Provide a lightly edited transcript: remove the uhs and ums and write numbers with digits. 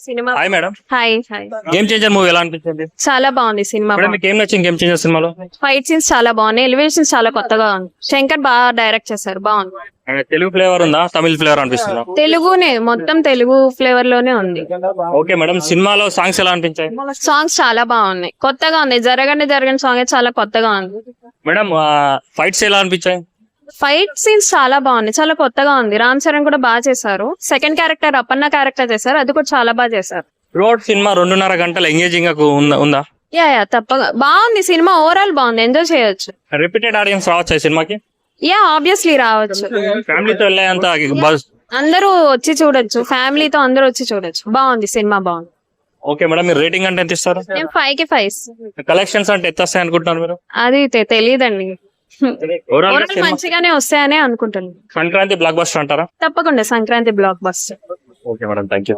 Cinema hi madam. Hi hi game changer movie ఎలా అనిపించింది చాలా బాగుంది సినిమా. మేడం? మీకు ఏం నచ్చింది గేమ్ చేంజర్ సినిమాలో? ఫైట్ సీన్స్ చాలా బాగున్నాయి, ఎలివేషన్స్ చాలా కొత్తగా ఉంది. శంకర్ బాగా డైరెక్ట్ చేశారు, బాగుంది. తెలుగు ఫ్లేవర్ ఉందా, తమిళ ఫ్లేవర్ అనిపిస్తుందా? తెలుగునే, మొత్తం తెలుగు ఫ్లేవర్ లోనే ఉంది. ఓకే మేడం, సినిమాలో సాంగ్స్ ఎలా అనిపించాయి? సాంగ్స్ చాలా బాగున్నాయి, కొత్తగా ఉంది. జరగని సాంగ్ చాలా కొత్తగా ఉంది. మేడం ఫైట్స్ ఎలా అనిపించాయి? ఫైట్ సీన్స్ చాలా బాగున్నాయి, చాలా కొత్తగా ఉంది. రామ్ చరణ్ కూడా బాగా చేశారు. సెకండ్ క్యారెక్టర్ అపర్ణ క్యారెక్టర్ చేశారు, అది కూడా చాలా బాగా చేశారు. రోడ్ సినిమా 2.5 గంటల ఎంగేజింగ్ ఉందా? యా తప్పగా బాగుంది సినిమా, ఓవరాల్ బాగుంది, ఎంజాయ్ చేయొచ్చు. రిపీటెడ్ ఆడియన్స్ రావచ్చు ఈ సినిమాకి? యా ఆబ్వియస్లీ రావచ్చు, ఫ్యామిలీతో వెళ్ళేంత బస్. అందరూ వచ్చి చూడొచ్చు, ఫ్యామిలీతో అందరూ వచ్చి చూడొచ్చు. బాగుంది సినిమా, బాగుంది. ఓకే మేడం, మీరు రేటింగ్ అంటే ఎంత ఇస్తారు? నేను 5 కి 5. కలెక్షన్స్ అంటే ఎంత వస్తాయి అనుకుంటున్నారు మీరు? అది తెలియదండి, ఓవరాల్ గా మంచిగానే వస్తాయనే అనుకుంటున్నాను. సంక్రాంతి బ్లాక్ బస్టర్ అంటారా? తప్పకుండా Sankranti block buster. Okay madam, thank you.